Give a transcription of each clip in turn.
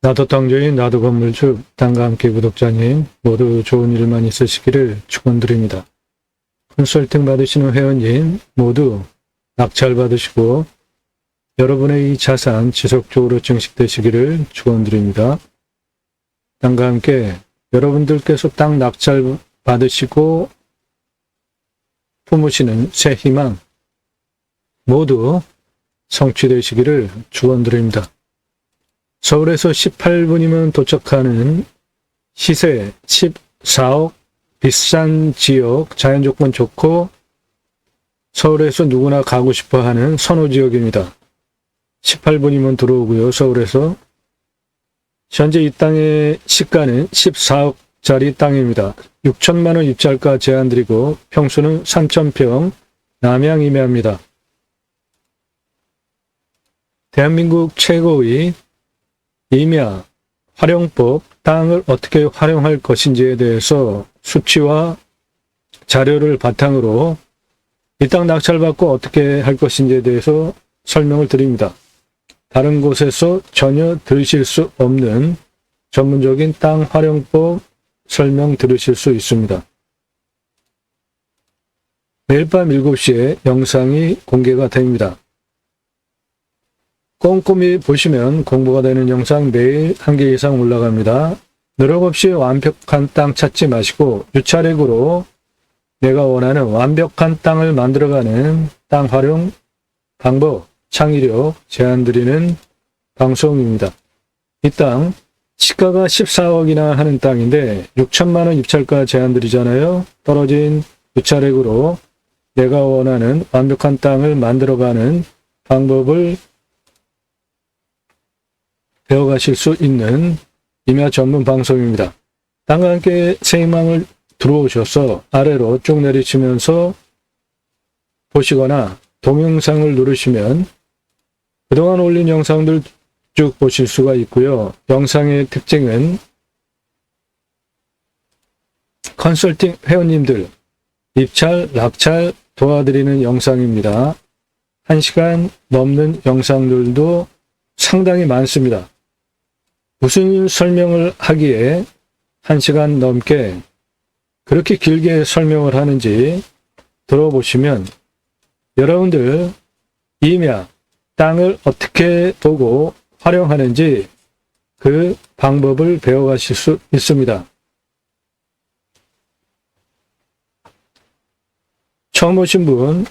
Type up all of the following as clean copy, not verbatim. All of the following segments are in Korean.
나도 땅주인, 나도 건물주, 땅과 함께 구독자님 모두 좋은 일만 있으시기를 축원드립니다. 컨설팅 받으시는 회원님 모두 낙찰 받으시고 여러분의 이 자산 지속적으로 증식되시기를 축원드립니다. 땅과 함께 여러분들께서 땅 낙찰 받으시고 품으시는 새 희망 모두 성취되시기를 축원드립니다. 서울에서 18분이면 도착하는 시세 14억 비싼 지역, 자연조건 좋고 서울에서 누구나 가고 싶어하는 선호지역입니다. 18분이면 들어오고요. 서울에서 현재 이 땅의 시가는 14억짜리 땅입니다. 6천만 원 입찰가 제한드리고 평수는 3,000평 남양 임야입니다. 대한민국 최고의 임야, 활용법, 땅을 어떻게 활용할 것인지에 대해서 수치와 자료를 바탕으로 이 땅 낙찰받고 어떻게 할 것인지에 대해서 설명을 드립니다. 다른 곳에서 전혀 들으실 수 없는 전문적인 땅 활용법 설명 들으실 수 있습니다. 매일 밤 7시에 영상이 공개가 됩니다. 꼼꼼히 보시면 공부가 되는 영상 매일 1개 이상 올라갑니다. 노력 없이 완벽한 땅 찾지 마시고 유차력으로 내가 원하는 완벽한 땅을 만들어가는 땅 활용 방법, 창의력 제안드리는 방송입니다. 이 땅 시가가 14억이나 하는 땅인데 6천만 원 입찰가 제안드리잖아요. 떨어진 유차력으로 내가 원하는 완벽한 땅을 만들어가는 방법을 배워가실 수 있는 임야 전문 방송입니다. 땅과 함께 새 희망을 들어오셔서 아래로 쭉 내리시면서 보시거나 동영상을 누르시면 그동안 올린 영상들 쭉 보실 수가 있고요. 영상의 특징은 컨설팅 회원님들 입찰, 낙찰 도와드리는 영상입니다. 1시간 넘는 영상들도 상당히 많습니다. 무슨 설명을 하기에 1시간 넘게 그렇게 길게 설명을 하는지 들어보시면 여러분들 임야, 땅을 어떻게 보고 활용하는지 그 방법을 배워가실 수 있습니다. 처음 오신 분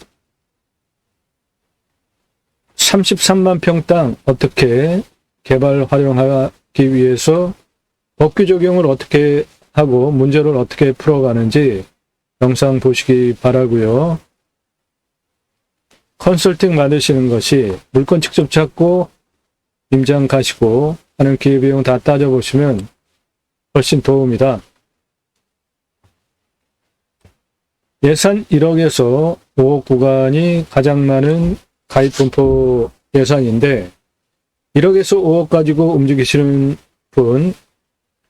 33만 평 땅 어떻게 개발 활용하기 위해서 법규 적용을 어떻게 하고 문제를 어떻게 풀어가는지 영상 보시기 바라고요. 컨설팅 받으시는 것이 물건 직접 찾고 임장 가시고 하는 기회비용 다 따져보시면 훨씬 도움이다. 예산 1억에서 5억 구간이 가장 많은 가입 분포 예산인데 1억에서 5억 가지고 움직이시는 분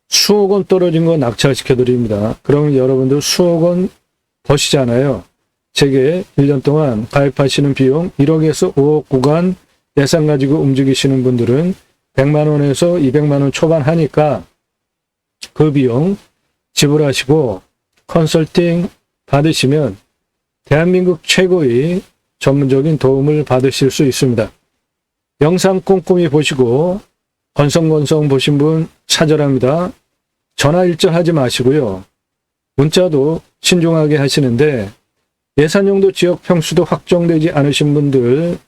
수억 원 떨어진 거 낙찰시켜 드립니다. 그럼 여러분들 수억 원 버시잖아요. 제게 1년 동안 가입하시는 비용 1억에서 5억 구간 예산 가지고 움직이시는 분들은 100만 원에서 200만 원 초반 하니까 그 비용 지불하시고 컨설팅 받으시면 대한민국 최고의 전문적인 도움을 받으실 수 있습니다. 영상 꼼꼼히 보시고 건성건성 보신 분 차절합니다. 전화 일절하지 마시고요. 문자도 신중하게 하시는데 예산용도 지역 평수도 확정되지 않으신 분들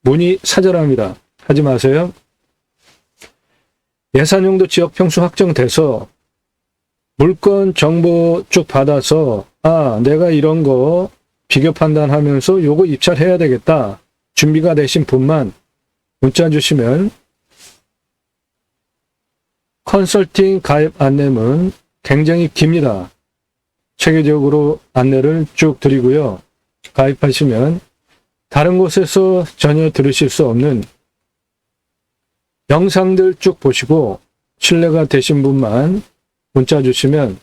문의 사절합니다. 하지 마세요. 예산용도 지역 평수 확정돼서 물건 정보 쭉 받아서 내가 이런 거 비교 판단하면서 요거 입찰해야 되겠다. 준비가 되신 분만 문자 주시면 컨설팅 가입 안내문 굉장히 깁니다. 체계적으로 안내를 쭉 드리고요. 가입하시면 다른 곳에서 전혀 들으실 수 없는 영상들 쭉 보시고 신뢰가 되신 분만 문자 주시면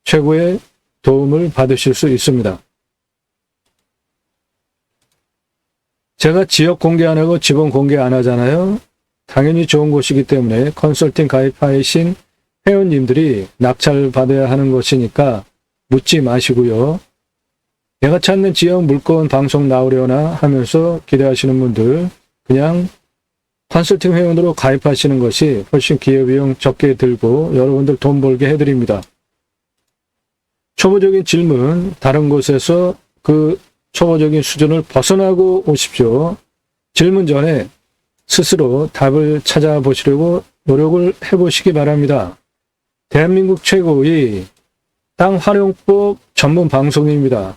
최고의 도움을 받으실 수 있습니다. 제가 지역 공개 안 하고 지번 공개 안 하잖아요. 당연히 좋은 곳이기 때문에 컨설팅 가입하신 회원님들이 낙찰받아야 하는 것이니까 묻지 마시고요. 내가 찾는 지역 물건 방송 나오려나 하면서 기대하시는 분들 그냥 컨설팅 회원으로 가입하시는 것이 훨씬 기회비용 적게 들고 여러분들 돈 벌게 해드립니다. 초보적인 질문, 다른 곳에서 그 초보적인 수준을 벗어나고 오십시오. 질문 전에 스스로 답을 찾아보시려고 노력을 해보시기 바랍니다. 대한민국 최고의 땅 활용법 전문 방송입니다.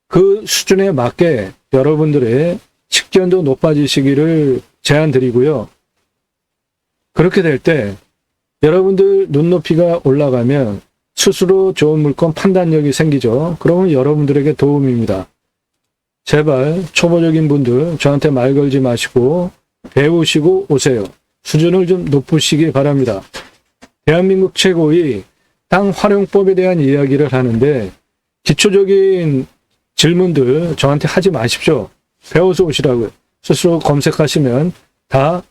그 수준에 맞게 여러분들의 식견도 높아지시기를 제안드리고요. 그렇게 될 때 여러분들 눈높이가 올라가면 스스로 좋은 물건 판단력이 생기죠. 그러면 여러분들에게 도움입니다. 제발 초보적인 분들 저한테 말 걸지 마시고 배우시고 오세요. 수준을 좀 높으시기 바랍니다. 대한민국 최고의 땅 활용법에 대한 이야기를 하는데 기초적인 질문들 저한테 하지 마십시오. 배워서 오시라고요. 스스로 검색하시면 다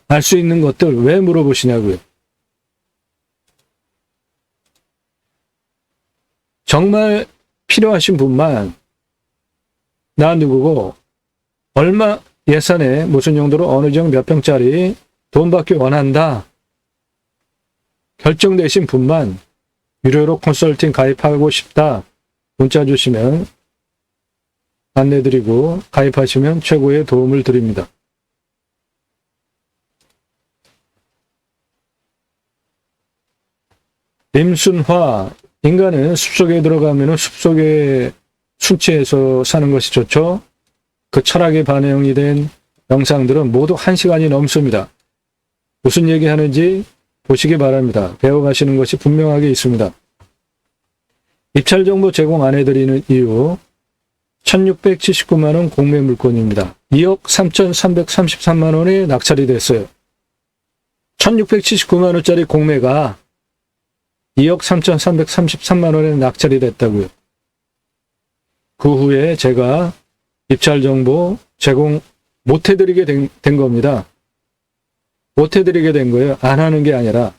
알 수 있는 것들 왜 물어보시냐고요. 정말 필요하신 분만 나 누구고 얼마 예산에 무슨 용도로 어느 지역 몇 평짜리 돈 받기 원한다. 결정되신 분만 유료로 컨설팅 가입하고 싶다. 문자 주시면 안내드리고 가입하시면 최고의 도움을 드립니다. 임순화, 인간은 숲속에 들어가면 숲속에 숙취해서 사는 것이 좋죠. 그 철학에 반영이 된 영상들은 모두 1시간이 넘습니다. 무슨 얘기하는지 보시기 바랍니다. 배워가시는 것이 분명하게 있습니다. 입찰 정보 제공 안 해드리는 이유 1679만원 공매 물건입니다. 2억 3,333만원에 낙찰이 됐어요. 1679만원짜리 공매가 2억 3,333만원에 낙찰이 됐다고요. 그 후에 제가 입찰 정보 제공 못 해드리게 된 겁니다. 못 해드리게 된 거예요. 안 하는 게 아니라.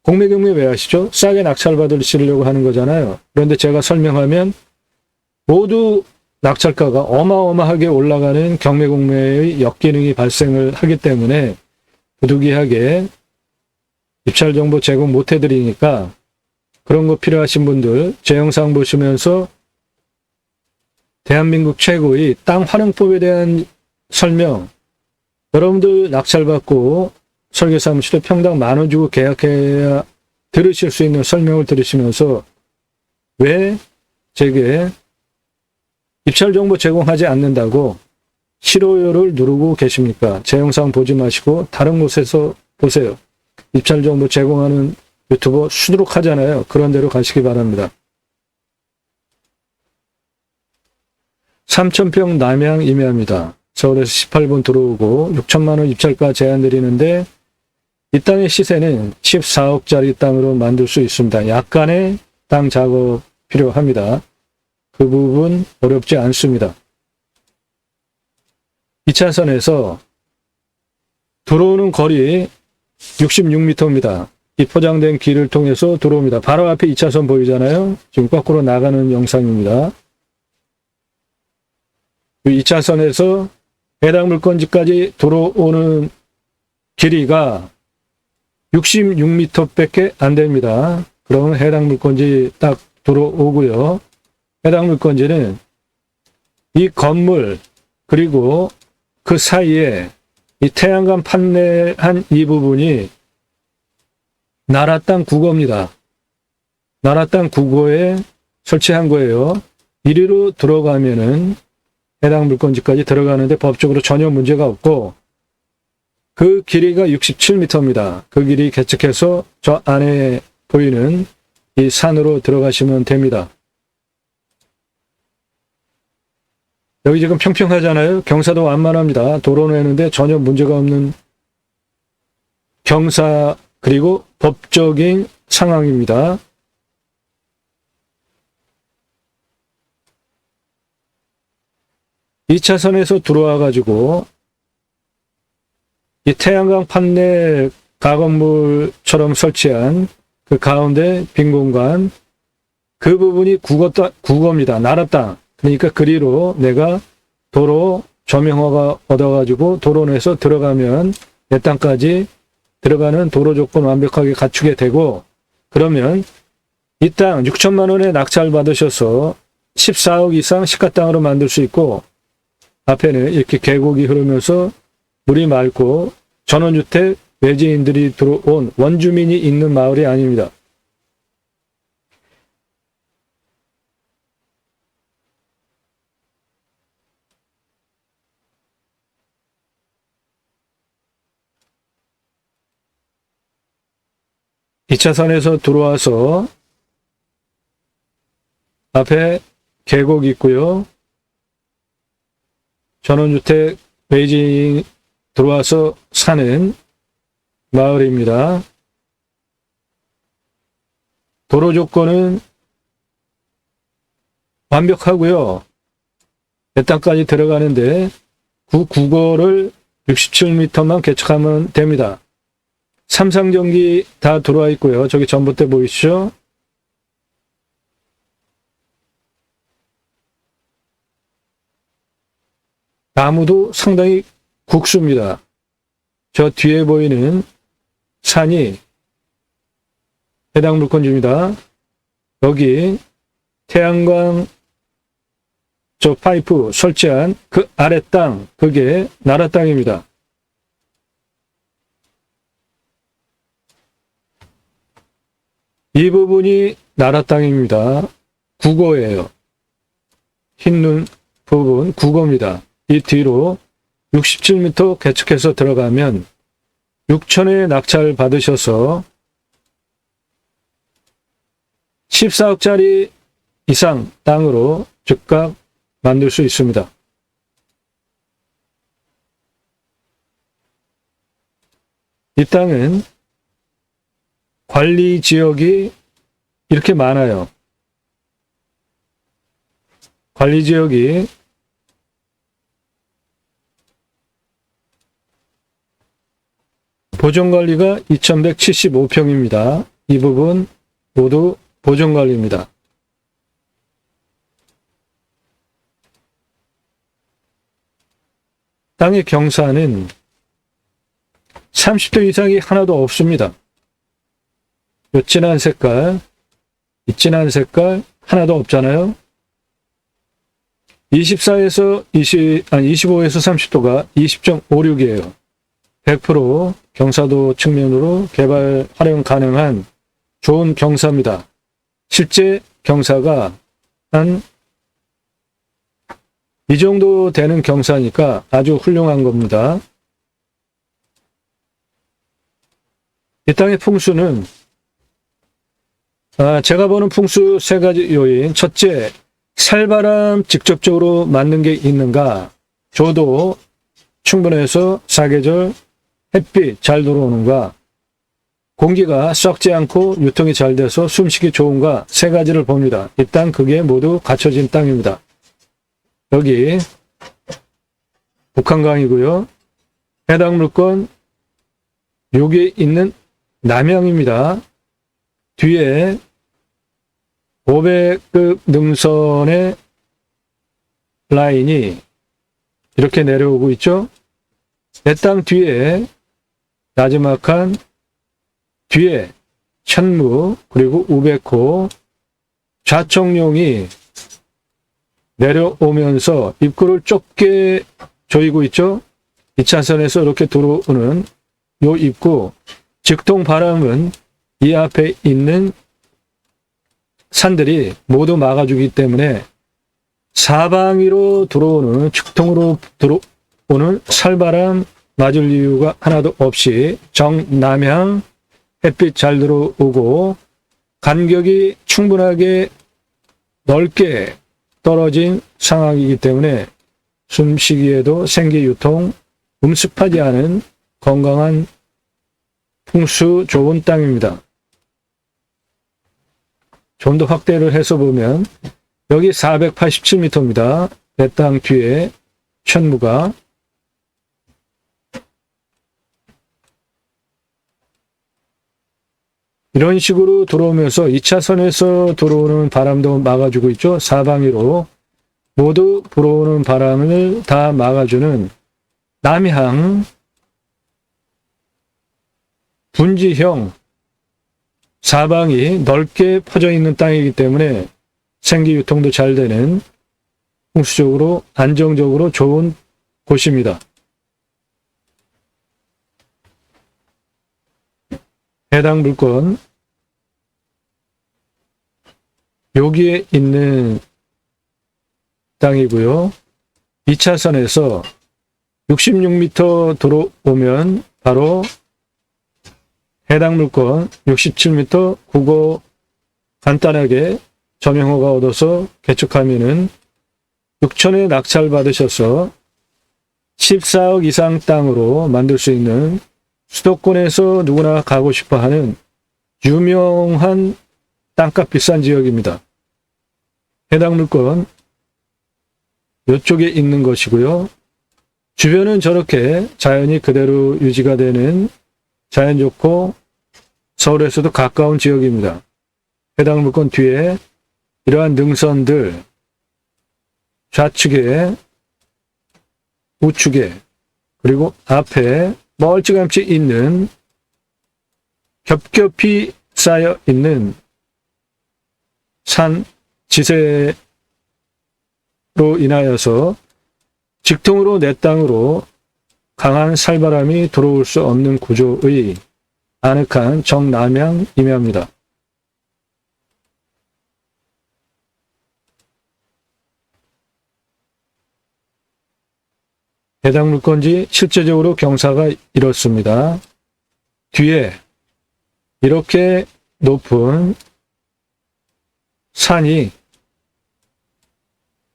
공매 경매 왜 하시죠? 싸게 낙찰 받으시려고 하는 거잖아요. 그런데 제가 설명하면 모두 낙찰가가 어마어마하게 올라가는 경매 공매의 역기능이 발생을 하기 때문에 부득이하게 입찰 정보 제공 못 해드리니까 그런 거 필요하신 분들 제 영상 보시면서 대한민국 최고의 땅 활용법에 대한 설명, 여러분들 낙찰받고 설계사무실에 평당 10,000원 주고 계약해야 들으실 수 있는 설명을 들으시면서 왜 제게 입찰 정보 제공하지 않는다고 싫어요를 누르고 계십니까? 제 영상 보지 마시고 다른 곳에서 보세요. 입찰 정보 제공하는 유튜버 수두룩하잖아요. 그런 데로 가시기 바랍니다. 3,000평 남양 임야입니다. 서울에서 18분 들어오고 6천만원 입찰가 제한 드리는데 이 땅의 시세는 14억짜리 땅으로 만들 수 있습니다. 약간의 땅 작업 필요합니다. 그 부분 어렵지 않습니다. 2차선에서 들어오는 거리 66m입니다. 이 포장된 길을 통해서 들어옵니다. 바로 앞에 2차선 보이잖아요. 지금 거꾸로 나가는 영상입니다. 2차선에서 해당 물건지까지 들어오는 길이가 66m밖에 안 됩니다. 그러면 해당 물건지 딱 들어오고요. 해당 물건지는 이 건물 그리고 그 사이에 이 태양광 판넬한 이 부분이 나라 땅 국어입니다. 나라 땅 국어에 설치한 거예요. 이리로 들어가면은 해당 물건지까지 들어가는데 법적으로 전혀 문제가 없고 그 길이가 67m입니다. 그 길이 개척해서 저 안에 보이는 이 산으로 들어가시면 됩니다. 여기 지금 평평하잖아요. 경사도 완만합니다. 도로 내는데 전혀 문제가 없는 경사 그리고 법적인 상황입니다. 이 차선에서 들어와 가지고 이 태양광 판넬 가건물처럼 설치한 그 가운데 빈 공간, 그 부분이 국어입니다. 나라 땅. 그러니까 그리로 내가 도로 조명허가 얻어가지고 도로 내에서 들어가면 내 땅까지 들어가는 도로 조건 완벽하게 갖추게 되고, 그러면 이 땅 6천만 원에 낙찰 받으셔서 14억 이상 시가 땅으로 만들 수 있고, 앞에는 이렇게 계곡이 흐르면서 물이 맑고 전원주택 외지인들이 들어온 원주민이 있는 마을이 아닙니다. 이 차선에서 들어와서 앞에 계곡이 있고요. 전원주택 외지인 들어와서 사는 마을입니다. 도로 조건은 완벽하고요. 내 땅까지 들어가는데 그 국어를 67m만 개척하면 됩니다. 삼상전기 다 들어와 있고요. 저기 전봇대 보이시죠? 나무도 상당히 국수입니다. 저 뒤에 보이는 산이 해당 물건지입니다. 여기 태양광 저 파이프 설치한 그 아래 땅, 그게 나라 땅입니다. 이 부분이 나라 땅입니다. 국어예요. 흰눈 부분 국어입니다. 이 뒤로 67m 개척해서 들어가면 6천에 낙찰 받으셔서 14억짜리 이상 땅으로 즉각 만들 수 있습니다. 이 땅은 관리 지역이 이렇게 많아요. 관리 지역이 보존관리가 2175평입니다. 이 부분 모두 보존관리입니다. 땅의 경사는 30도 이상이 하나도 없습니다. 이 진한 색깔, 이 진한 색깔 하나도 없잖아요. 25에서 30도가 20.56이에요. 100% 경사도 측면으로 개발 활용 가능한 좋은 경사입니다. 실제 경사가 한 이 정도 되는 경사니까 아주 훌륭한 겁니다. 이 땅의 풍수는 제가 보는 풍수 세 가지 요인. 첫째, 살바람 직접적으로 맞는 게 있는가? 조도 충분해서 사계절 햇빛 잘 들어오는가? 공기가 썩지 않고 유통이 잘 돼서 숨쉬기 좋은가? 세 가지를 봅니다. 이 땅 그게 모두 갖춰진 땅입니다. 여기 북한강이고요. 해당 물건 여기 있는 남양입니다. 뒤에 500급 능선의 라인이 이렇게 내려오고 있죠. 내 땅 뒤에 나지막한 뒤에 천무 그리고 우백호 좌청룡이 내려오면서 입구를 좁게 조이고 있죠. 2차선에서 이렇게 들어오는 요 입구, 직통 바람은 이 앞에 있는 산들이 모두 막아주기 때문에 사방위로 들어오는 직통으로 들어오는 살바람 맞을 이유가 하나도 없이 정남향 햇빛 잘 들어오고 간격이 충분하게 넓게 떨어진 상황이기 때문에 숨쉬기에도 생기 유통, 음습하지 않은 건강한 풍수 좋은 땅입니다. 좀 더 확대를 해서 보면 여기 487m입니다. 내 땅 뒤에 천무가 이런 식으로 들어오면서 2차선에서 들어오는 바람도 막아주고 있죠. 사방위로 모두 불어오는 바람을 다 막아주는 남향 분지형 사방이 넓게 퍼져 있는 땅이기 때문에 생기 유통도 잘 되는 풍수적으로 안정적으로 좋은 곳입니다. 해당 물건 여기에 있는 땅이고요. 2차선에서 66m 들어오면 바로 해당 물건 67m 국어 간단하게 점용허가 얻어서 개축하면은 6천에 낙찰 받으셔서 14억 이상 땅으로 만들 수 있는 수도권에서 누구나 가고 싶어 하는 유명한 땅값 비싼 지역입니다. 해당 물건 이쪽에 있는 것이고요. 주변은 저렇게 자연이 그대로 유지가 되는 자연 좋고 서울에서도 가까운 지역입니다. 해당 물건 뒤에 이러한 능선들 좌측에 우측에 그리고 앞에 멀찌감치 있는 겹겹이 쌓여 있는 산 지세로 인하여서 직통으로 내 땅으로 강한 살바람이 들어올 수 없는 구조의 아늑한 정남향 임야입니다. 해당 물건지 실제적으로 경사가 이렇습니다. 뒤에 이렇게 높은 산이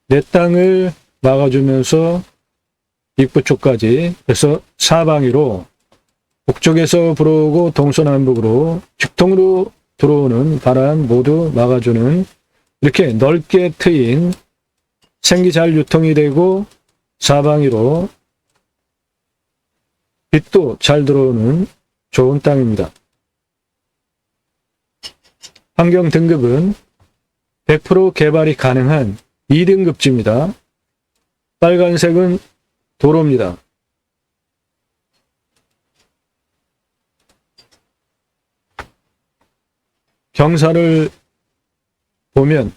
내 땅을 막아주면서 입구 쪽까지 그래서 사방위로 북쪽에서 불어오고 동서남북으로 직통으로 들어오는 바람 모두 막아주는 이렇게 넓게 트인 생기 잘 유통이 되고 사방위로 빛도 잘 들어오는 좋은 땅입니다. 환경 등급은 100% 개발이 가능한 2등급지입니다. 빨간색은 도로입니다. 경사를 보면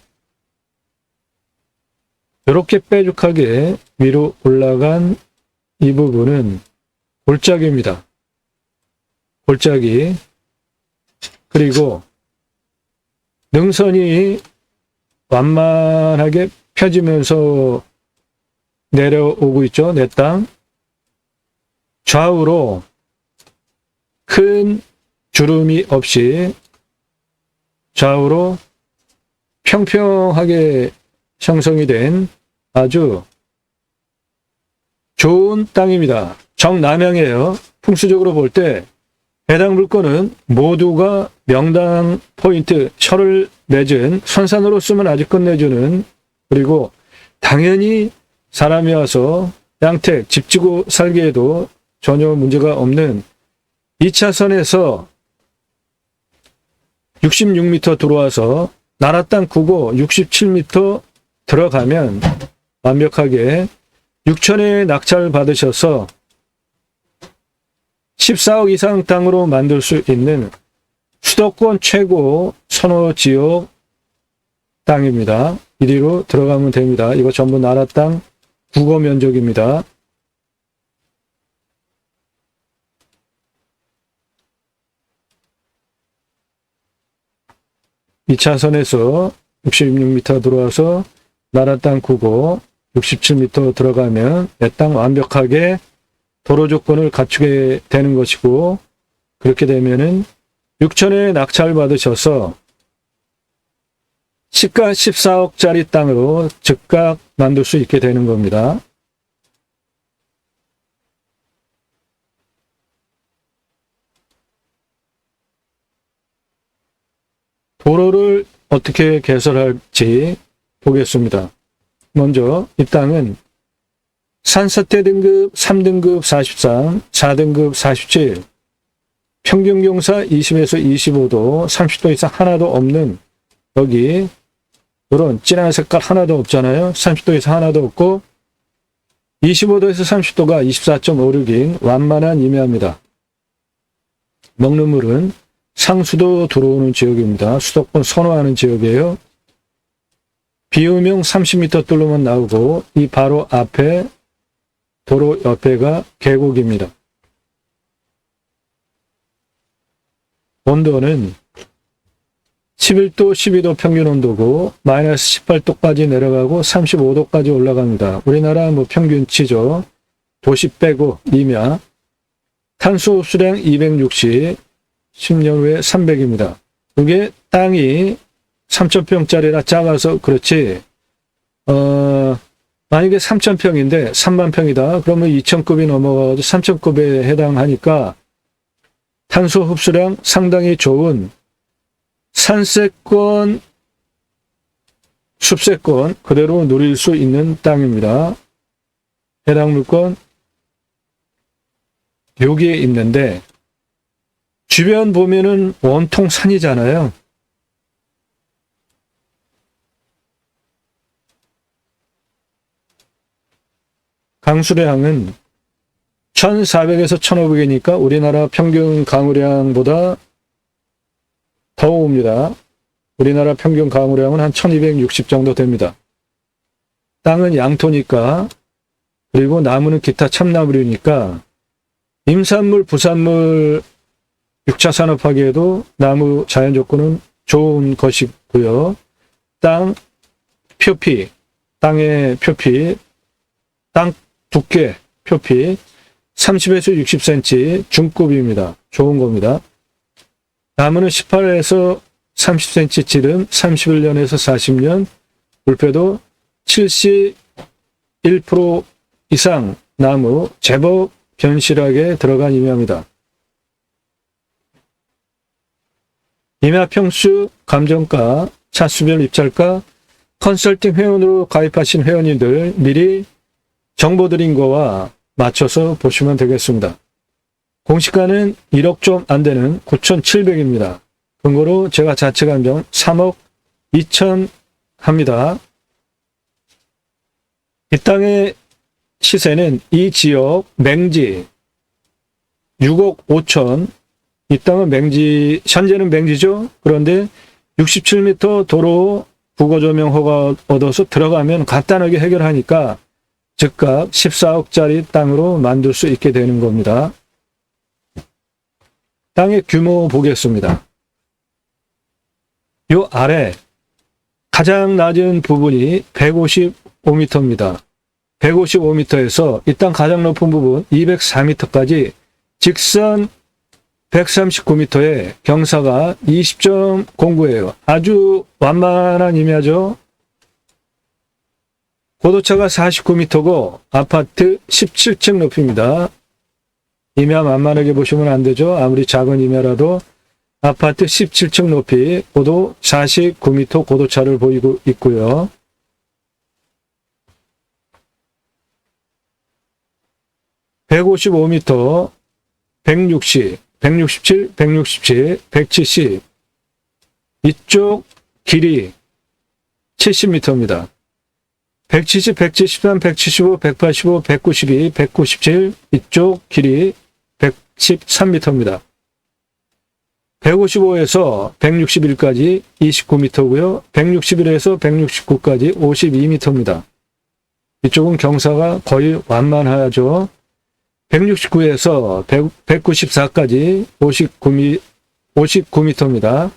이렇게 빼죽하게 위로 올라간 이 부분은 골짜기입니다. 골짜기. 그리고 능선이 완만하게 펴지면서 내려오고 있죠. 내 땅. 좌우로 큰 주름이 없이 좌우로 평평하게 형성이 된 아주 좋은 땅입니다. 정남향이에요. 풍수적으로 볼 때 해당 물건은 모두가 명당 포인트, 철을 맺은 선산으로 쓰면 아주 끝내주는 그리고 당연히 사람이 와서 양택, 집 지고 살기에도 전혀 문제가 없는 2차선에서 66m 들어와서 나라 땅 구고 67m 들어가면 완벽하게 6천에 낙찰 받으셔서 14억 이상 땅으로 만들 수 있는 수도권 최고 선호 지역 땅입니다. 이리로 들어가면 됩니다. 이거 전부 나라 땅 국어 면적입니다. 이 차선에서 66m 들어와서 나라 땅 국어 67m 들어가면 내 땅 완벽하게 도로 조건을 갖추게 되는 것이고 그렇게 되면은 6천에 낙찰 받으셔서 시가 14억짜리 땅으로 즉각 만들 수 있게 되는 겁니다. 도로를 어떻게 개설할지 보겠습니다. 먼저 이 땅은 산사태 등급 3등급 43, 4등급 47, 평균 경사 20에서 25도, 30도 이상 하나도 없는 여기 이런 진한 색깔 하나도 없잖아요. 30도 이상 하나도 없고 25도에서 30도가 24.56인 완만한 임야입니다. 먹는 물은 상수도 들어오는 지역입니다. 수도권 선호하는 지역이에요. 비유명 30m 뚫으면 나오고 이 바로 앞에 도로 옆에가 계곡입니다. 온도는 11도, 12도 평균 온도고 마이너스 18도까지 내려가고 35도까지 올라갑니다. 우리나라 평균치죠. 도시 빼고 임야. 탄소 흡수량 260, 10년 후에 300입니다. 이게 땅이 3,000평짜리라 작아서 그렇지, 만약에 3,000평인데 3만 평이다. 그러면 2,000급이 넘어가서 3,000급에 해당하니까 탄소 흡수량 상당히 좋은 산세권, 숲세권 그대로 누릴 수 있는 땅입니다. 해당 물건 여기에 있는데 주변 보면은 온통 산이잖아요. 강수량은 1,400에서 1,500이니까 우리나라 평균 강우량보다 더 옵니다. 우리나라 평균 강우량은 한 1,260 정도 됩니다. 땅은 양토니까, 그리고 나무는 기타 참나무류니까 임산물, 부산물, 6차 산업하기에도 나무 자연 조건은 좋은 것이고요. 땅 표피, 땅의 표피, 땅 두께 표피 30에서 60cm 중급입니다. 좋은 겁니다. 나무는 18에서 30cm 지름, 31년에서 40년, 불패도 71% 이상 나무 제법 견실하게 들어간 임야입니다. 임야 평수, 감정가, 차수별 입찰가, 컨설팅 회원으로 가입하신 회원님들 미리 정보 드린 거와 맞춰서 보시면 되겠습니다. 공시가는 1억 좀 안 되는 9,700입니다. 근거로 제가 자체 감정 3억 2천 합니다. 이 땅의 시세는 이 지역 맹지 6억 5천, 이 땅은 맹지, 현재는 맹지죠. 그런데 67m 도로 부거조명 허가 얻어서 들어가면 간단하게 해결하니까 즉각 14억짜리 땅으로 만들 수 있게 되는 겁니다. 땅의 규모 보겠습니다. 요 아래 가장 낮은 부분이 155m입니다. 155m에서 이 땅 가장 높은 부분 204m까지 직선 139m에 경사가 20.09예요. 아주 완만한 임야죠. 고도차가 49m고 아파트 17층 높이입니다. 임야 만만하게 보시면 안 되죠. 아무리 작은 임야라도 아파트 17층 높이, 고도 49m 고도차를 보이고 있고요. (155m) 160, 167, 167, 170. 이쪽 길이 70m입니다. 170, 173, 175, 185, 192, 197. 이쪽 길이 113m입니다. 155에서 161까지 29m고요. 161에서 169까지 52m입니다. 이쪽은 경사가 거의 완만하죠. 169에서 194까지 59m입니다.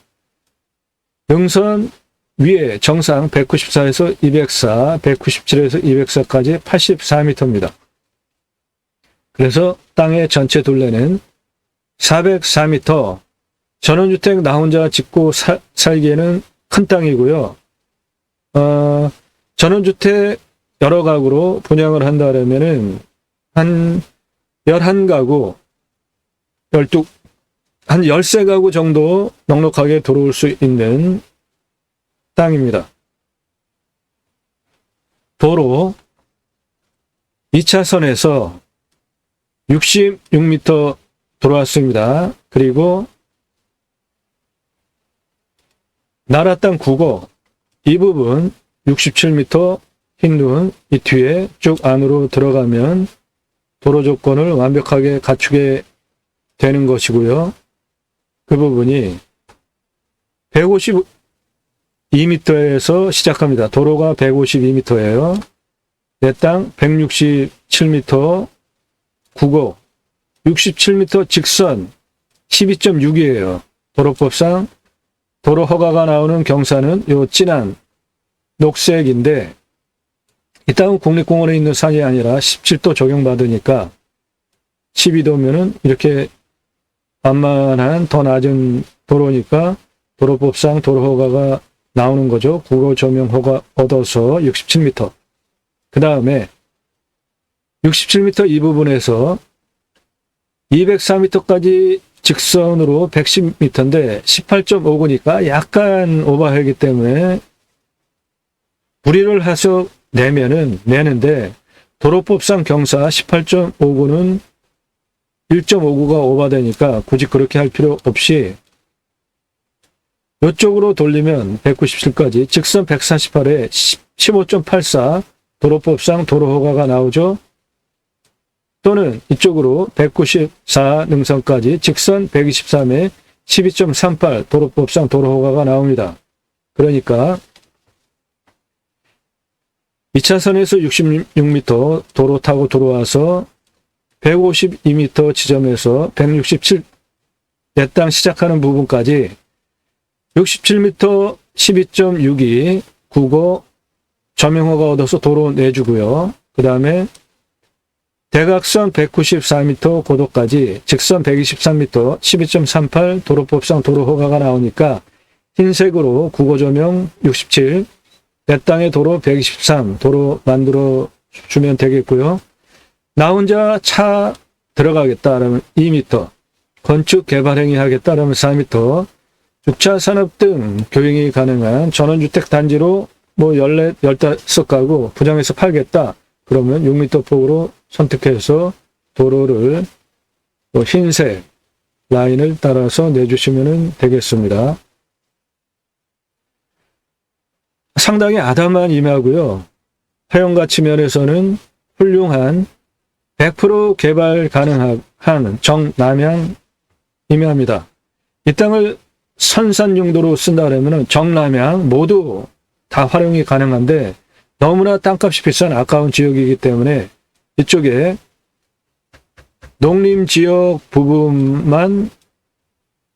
능선 위에 정상 194에서 204, 197에서 204까지 84m입니다. 그래서 땅의 전체 둘레는 404m, 전원주택 나 혼자 짓고 살기에는 큰 땅이고요. 전원주택 여러 가구로 분양을 한다면은 한 11가구, 한 13가구 정도 넉넉하게 들어올 수 있는 땅입니다. 도로 2차선에서 66m 들어왔습니다. 그리고 나라 땅 9고 이 부분 67m 흰눈 이 뒤에 쭉 안으로 들어가면 도로 조건을 완벽하게 갖추게 되는 것이고요. 그 부분이 152m에서 시작합니다. 도로가 152m예요. 내 땅 167m 9고 67m 직선 12.6이에요. 도로법상 도로 허가가 나오는 경사는 요 진한 녹색인데 이 땅은 국립공원에 있는 산이 아니라 17도 적용받으니까 12도면은 이렇게 만만한 더 낮은 도로니까 도로법상 도로 허가가 나오는 거죠. 국어 조명 허가 얻어서 67m. 그 다음에 67m 이 부분에서 204m까지 직선으로 110m인데 18.59니까 약간 오버하기 때문에 무리를 해서 내는데 도로법상 경사 18.59는 1.59가 오버되니까 굳이 그렇게 할 필요 없이 이쪽으로 돌리면 197까지 직선 148에 15.84 도로법상 도로허가가 나오죠. 또는 이쪽으로 194 능선까지 직선 123에 12.38 도로법상 도로허가가 나옵니다. 그러니까 2차선에서 66m 도로 타고 들어와서 152m 지점에서 167 내 땅 시작하는 부분까지 67m 12.62 국어 점용허가 얻어서 도로 내주고요. 그 다음에 대각선 194m 고도까지 직선 123m 12.38 도로법상 도로허가가 나오니까 흰색으로 국어 조명 67 내 땅의 도로 123 도로 만들어 주면 되겠고요. 나 혼자 차 들어가겠다 그러면 2m 건축 개발 행위 하겠다 그러면 4m 6차 산업 등 교행이 가능한 전원주택 단지로 뭐 14, 15가구 부장해서 팔겠다. 그러면 6m 폭으로 선택해서 도로를 흰색 라인을 따라서 내주시면 되겠습니다. 상당히 아담한 임야고요. 허용가치 면에서는 훌륭한 100% 개발 가능한 정남향 임야입니다. 이 땅을 선산 용도로 쓴다 그러면 정남향 모두 다 활용이 가능한데 너무나 땅값이 비싼 아까운 지역이기 때문에 이쪽에 농림지역 부분만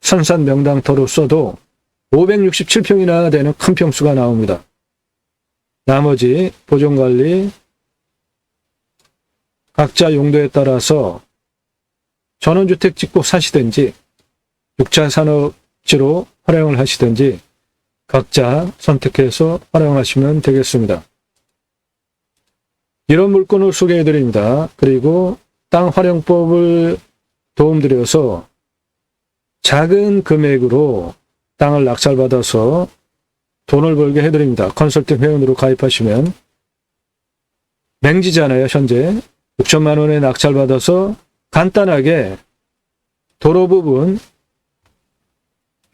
선산 명당터로 써도 567평이나 되는 큰 평수가 나옵니다. 나머지 보존관리 각자 용도에 따라서 전원주택 짓고 사시든지 6차 산업지로 활용을 하시든지 각자 선택해서 활용하시면 되겠습니다. 이런 물건을 소개해 드립니다. 그리고 땅 활용법을 도움드려서 작은 금액으로 땅을 낙찰받아서 돈을 벌게 해드립니다. 컨설팅 회원으로 가입하시면 맹지잖아요. 현재 6천만 원에 낙찰받아서 간단하게 도로 부분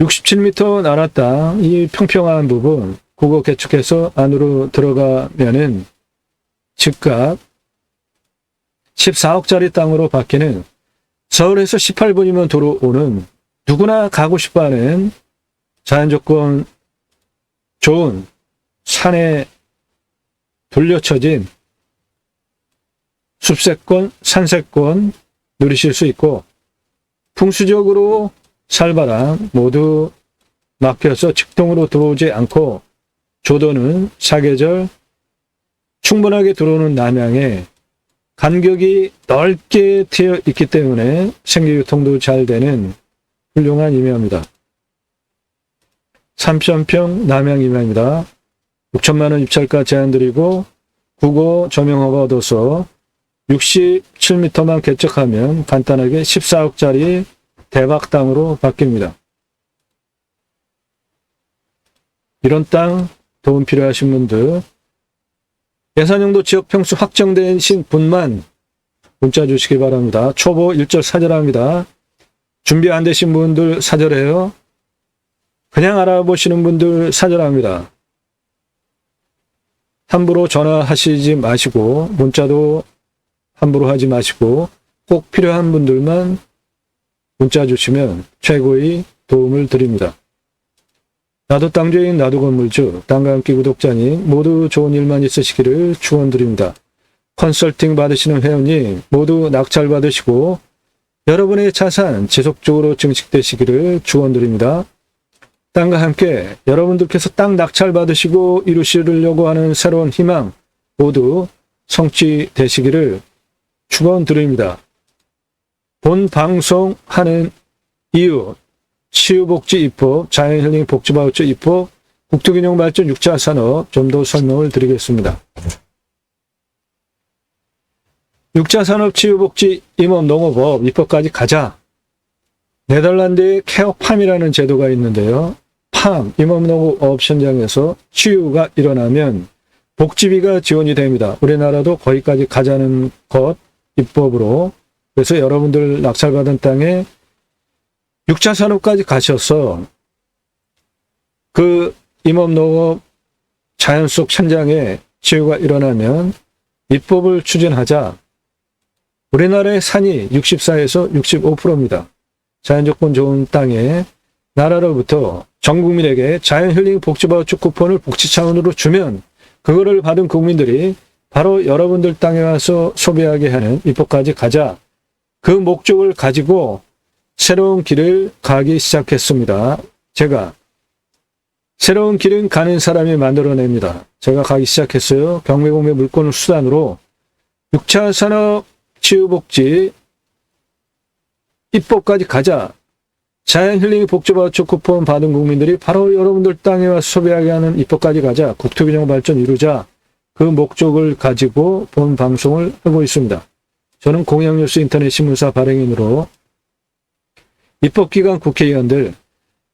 67m 나라 땅 이 평평한 부분 그거 개축해서 안으로 들어가면은 즉각 14억짜리 땅으로 바뀌는 서울에서 18분이면 들어오는 누구나 가고 싶어하는 자연조건 좋은 산에 둘려쳐진 숲세권, 산세권 누리실 수 있고 풍수적으로 살바람 모두 막혀서 직통으로 들어오지 않고 조도는 사계절 충분하게 들어오는 남향에 간격이 넓게 트여 있기 때문에 생기유통도 잘 되는 훌륭한 임야입니다. 3,000평 남향 임야입니다. 6천만 원 입찰가 제한드리고 국어 조명허가 얻어서 67m만 개척하면 간단하게 14억짜리 대박 땅으로 바뀝니다. 이런 땅 도움 필요하신 분들 예산용도 지역 평수 확정되신 분만 문자 주시기 바랍니다. 초보 1절 사절합니다. 준비 안 되신 분들 사절해요. 그냥 알아보시는 분들 사절합니다. 함부로 전화하시지 마시고 문자도 함부로 하지 마시고 꼭 필요한 분들만 문자 주시면 최고의 도움을 드립니다. 나도 땅주인 나도 건물주 땅과 함께 구독자님 모두 좋은 일만 있으시기를 축원드립니다. 컨설팅 받으시는 회원님 모두 낙찰 받으시고 여러분의 자산 지속적으로 증식되시기를 축원드립니다. 땅과 함께 여러분들께서 땅 낙찰 받으시고 이루시려고 하는 새로운 희망 모두 성취되시기를 축원드립니다. 본 방송하는 이유 치유복지 입법, 자연힐링 복지바우처 입법, 국토균형발전 6차 산업 좀 더 설명을 드리겠습니다. 6차 산업 치유복지 임업농업업 입법까지 가자. 네덜란드의 케어팜이라는 제도가 있는데요. 팜, 임업농업업 현장에서 치유가 일어나면 복지비가 지원이 됩니다. 우리나라도 거기까지 가자는 것 입법으로. 그래서 여러분들 낙찰받은 땅에 6차 산업까지 가셔서 그 임업농업 자연 속 현장에 치유가 일어나면 입법을 추진하자. 우리나라의 산이 64에서 65%입니다. 자연조건 좋은 땅에 나라로부터 전 국민에게 자연힐링 복지바우처 쿠폰을 복지 차원으로 주면 그거를 받은 국민들이 바로 여러분들 땅에 와서 소비하게 하는 입법까지 가자. 그 목적을 가지고 새로운 길을 가기 시작했습니다. 제가 새로운 길은 가는 사람이 만들어냅니다. 제가 가기 시작했어요. 경매공매 물건을 수단으로 6차 산업 치유복지 입법까지 가자. 자연힐링 복지바우처 쿠폰 받은 국민들이 바로 여러분들 땅에 와서 소비하게 하는 입법까지 가자. 국토균형 발전 이루자. 그 목적을 가지고 본 방송을 하고 있습니다. 저는 공영뉴스 인터넷 신문사 발행인으로 입법기관 국회의원들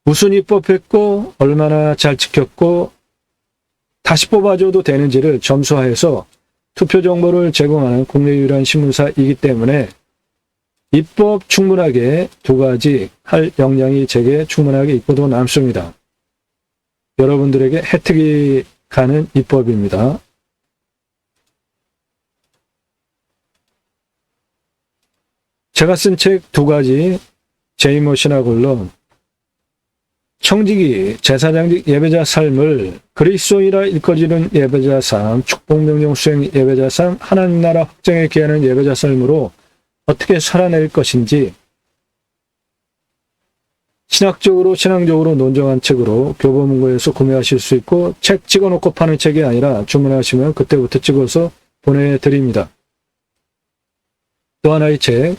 무슨 입법했고 얼마나 잘 지켰고 다시 뽑아줘도 되는지를 점수화해서 투표 정보를 제공하는 국내 유일한 신문사이기 때문에 입법 충분하게 두 가지 할 역량이 제게 충분하게 있고도 남습니다. 여러분들에게 혜택이 가는 입법입니다. 제가 쓴 책 두 가지 제이모 신화굴론 청지기 제사장직 예배자 삶을 그리스도인이라 일컬어지는 예배자 삶, 축복명령 수행 예배자 삶, 하나님 나라 확장에 기하는 예배자 삶으로 어떻게 살아낼 것인지 신앙적으로 논정한 책으로 교보문고에서 구매하실 수 있고 책 찍어놓고 파는 책이 아니라 주문하시면 그때부터 찍어서 보내드립니다. 또 하나의 책,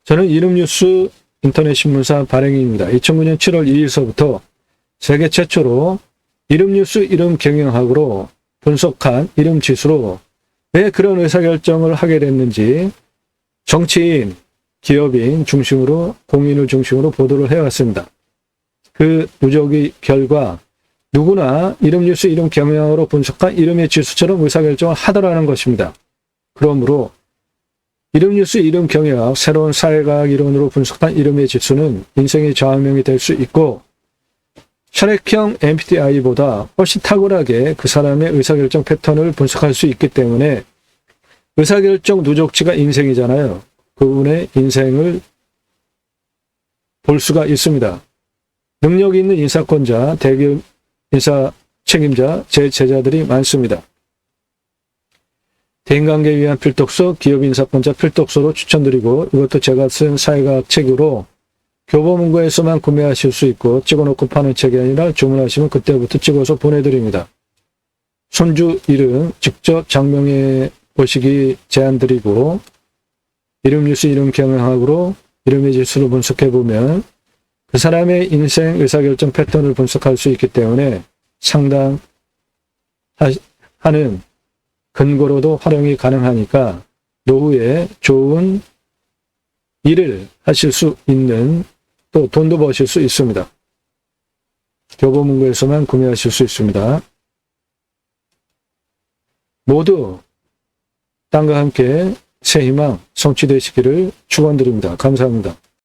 저는 이름뉴스 인터넷 신문사 발행인입니다. 2009년 7월 2일서부터 세계 최초로 이름뉴스 이름 경영학으로 분석한 이름 지수로 왜 그런 의사결정을 하게 됐는지 정치인, 기업인 중심으로 공인을 중심으로 보도를 해왔습니다. 그 누적의 결과 누구나 이름뉴스 이름 경영학으로 분석한 이름의 지수처럼 의사결정을 하더라는 것입니다. 그러므로 이름뉴스 이름 경영학, 새로운 사회과학 이론으로 분석한 이름의 지수는 인생의 좌우명이 될 수 있고 혈액형 MBTI보다 훨씬 탁월하게 그 사람의 의사결정 패턴을 분석할 수 있기 때문에 의사결정 누적치가 인생이잖아요. 그분의 인생을 볼 수가 있습니다. 능력 있는 인사권자, 대기업 인사 책임자, 제 제자들이 많습니다. 대인관계에 위한 필독서, 기업인사권자 필독서로 추천드리고 이것도 제가 쓴 사회과학 책으로 교보문고에서만 구매하실 수 있고 찍어놓고 파는 책이 아니라 주문하시면 그때부터 찍어서 보내드립니다. 손주 이름 직접 장명해 보시기 제안드리고 이름뉴스 이름 경영학으로 이름의 지수를 분석해보면 그 사람의 인생 의사결정 패턴을 분석할 수 있기 때문에 상당하는 근거로도 활용이 가능하니까 노후에 좋은 일을 하실 수 있는 또 돈도 버실 수 있습니다. 교보문고에서만 구매하실 수 있습니다. 모두 땅과 함께 새 희망 성취되시기를 축원드립니다. 감사합니다.